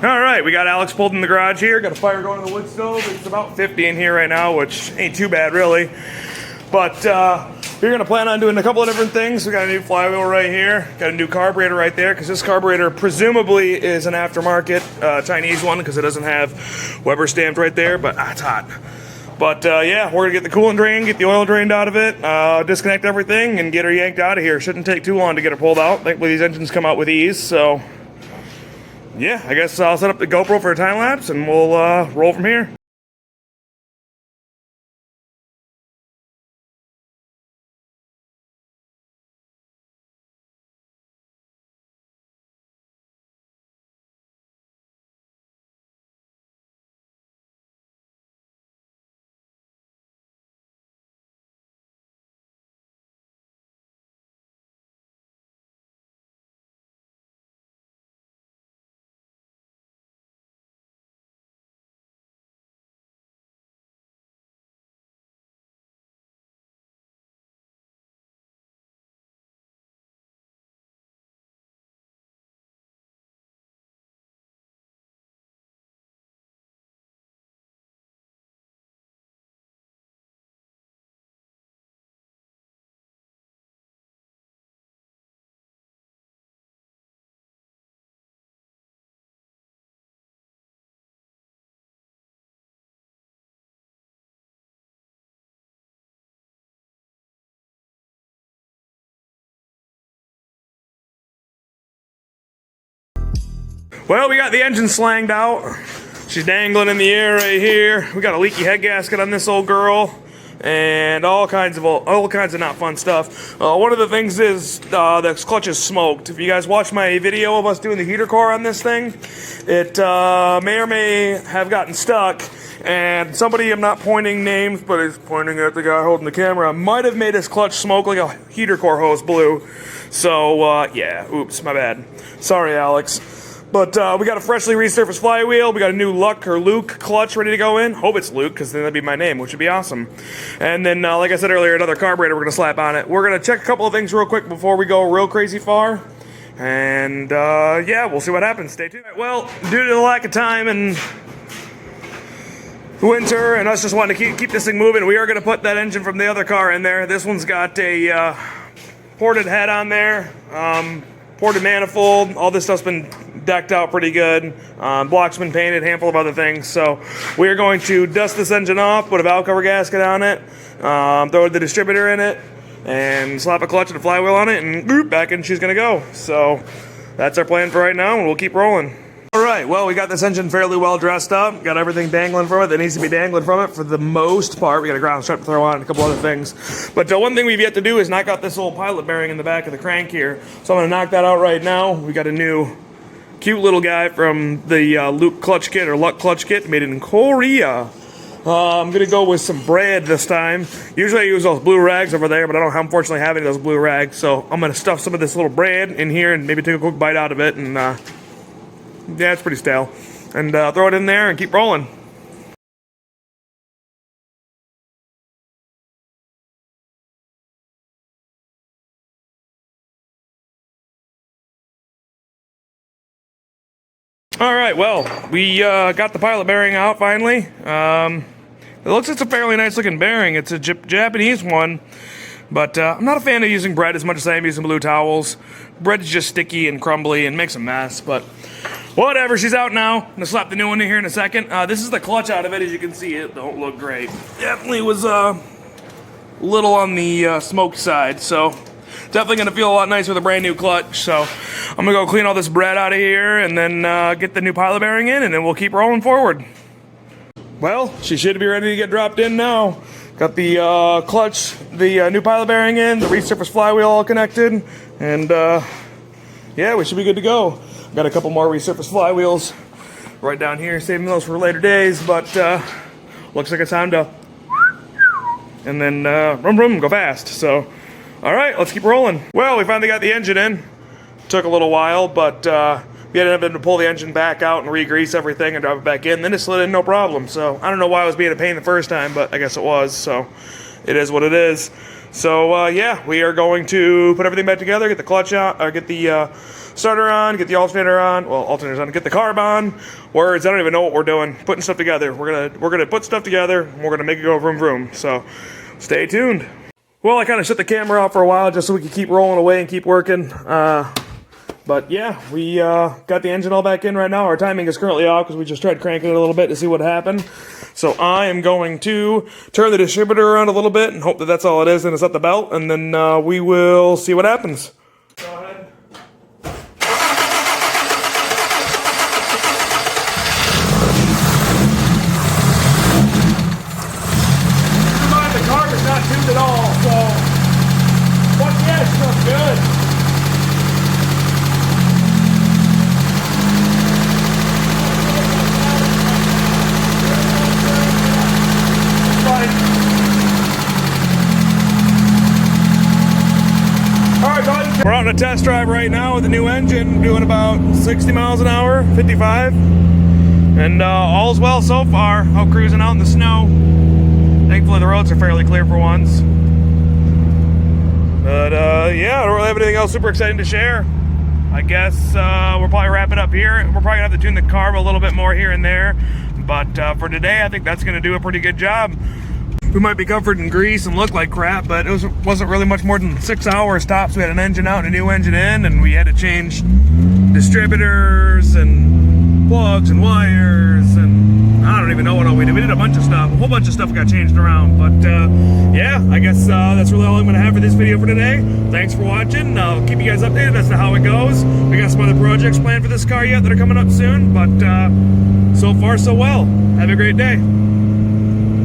All right, we got Alex pulled in the garage here. Got a fire going in the wood stove. It's about 50 in here right now, which ain't too bad really. But we're gonna plan on doing a couple of different things. We got a new flywheel right here. Got a new carburetor right there, because this carburetor presumably is an aftermarket Chinese one, because it doesn't have Weber stamped right there, but it's hot. But yeah, we're gonna get the coolant drain, get the oil drained out of it, disconnect everything, and get her yanked out of here. Shouldn't take too long to get her pulled out. Thankfully these engines come out with ease, so yeah, I guess I'll set up the GoPro for a time lapse and we'll roll from here. Well, we got the engine slanged out. She's dangling in the air right here. We got a leaky head gasket on this old girl, and all kinds of not fun stuff. One of the things is the clutch is smoked. If you guys watch my video of us doing the heater core on this thing, it may or may have gotten stuck. And somebody, I'm not pointing names, but is pointing at the guy holding the camera, might have made his clutch smoke like a heater core hose blew. So yeah, oops, my bad. Sorry, Alex. But we got a freshly resurfaced flywheel. We got a new Luke clutch ready to go in. Hope it's Luke, because then that'd be my name, which would be awesome. And then, like I said earlier, another carburetor we're going to slap on it. We're going to check a couple of things real quick before we go real crazy far. And, yeah, we'll see what happens. Stay tuned. Well, due to the lack of time and winter and us just wanting to keep this thing moving, we are going to put that engine from the other car in there. This one's got a ported head on there, ported manifold. All this stuff's been decked out pretty good. Block's been painted, handful of other things. So we are going to dust this engine off, put a valve cover gasket on it, throw the distributor in it, and slap a clutch and a flywheel on it, and boop, back in she's gonna go. So that's our plan for right now, and we'll keep rolling. All right, well, we got this engine fairly well dressed up. Got everything dangling from it that needs to be dangling from it for the most part. We got a ground strap to throw on and a couple other things. But one thing we've yet to do is knock out this old pilot bearing in the back of the crank here. So I'm gonna knock that out right now. We got a new cute little guy from the Luke clutch kit, or Luck clutch kit, made it in Korea. I'm gonna go with some bread this time. Usually I use those blue rags over there, but I don't unfortunately have any of those blue rags. So I'm gonna stuff some of this little bread in here and maybe take a quick bite out of it. And yeah, it's pretty stale. And throw it in there and keep rolling. All right, well, we got the pilot bearing out finally. It looks like it's a fairly nice looking bearing. It's a Japanese one, but I'm not a fan of using bread as much as I am using blue towels. Bread's just sticky and crumbly and makes a mess, but whatever, she's out now. I'm gonna slap the new one in here in a second. This is the clutch out of it. As you can see, it don't look great. Definitely was a little on the smoked side, so definitely gonna feel a lot nicer with a brand new clutch. So I'm gonna go clean all this bread out of here and then get the new pilot bearing in, and then we'll keep rolling forward. Well, she should be ready to get dropped in now. Got the clutch, the new pilot bearing in, the resurfaced flywheel all connected, and yeah, we should be good to go. Got a couple more resurfaced flywheels right down here, saving those for later days, but looks like it's time to, and then vroom, go fast. So, all right, let's keep rolling. Well, we finally got the engine in. Took a little while, but we ended up having to pull the engine back out and re-grease everything and drop it back in. Then it slid in no problem. So I don't know why I was being a pain the first time, but I guess it was. So it is what it is. So yeah, we are going to put everything back together, get the clutch out, or get the starter on, get the alternator on, well, alternator's on, get the carb on. Words, I don't even know what we're doing. Putting stuff together. We're gonna put stuff together, and we're gonna make it go vroom vroom. So stay tuned. Well, I kind of shut the camera off for a while just so we could keep rolling away and keep working. But yeah, we got the engine all back in right now. Our timing is currently off because we just tried cranking it a little bit to see what happened. So I am going to turn the distributor around a little bit and hope that that's all it is and it's at the belt, and then we will see what happens. Go ahead. Keep in mind the carb is not tuned at all, so fuck yeah, it smells good. We're out on a test drive right now with the new engine, doing about 60 miles an hour, 55. And all's well so far. Out cruising out in the snow. Thankfully the roads are fairly clear for once. But yeah, I don't really have anything else super exciting to share. I guess we'll probably wrap it up here. We're probably gonna have to tune the carb a little bit more here and there. But for today, I think that's gonna do a pretty good job. We might be covered in grease and look like crap, but it wasn't really much more than 6 hours tops. We had an engine out and a new engine in, and we had to change distributors and plugs and wires, and I don't even know what all we did. We did a bunch of stuff. A whole bunch of stuff got changed around. But yeah, I guess that's really all I'm going to have for this video for today. Thanks for watching. I'll keep you guys updated as to how it goes. We got some other projects planned for this car yet that are coming up soon, but so far so well. Have a great day.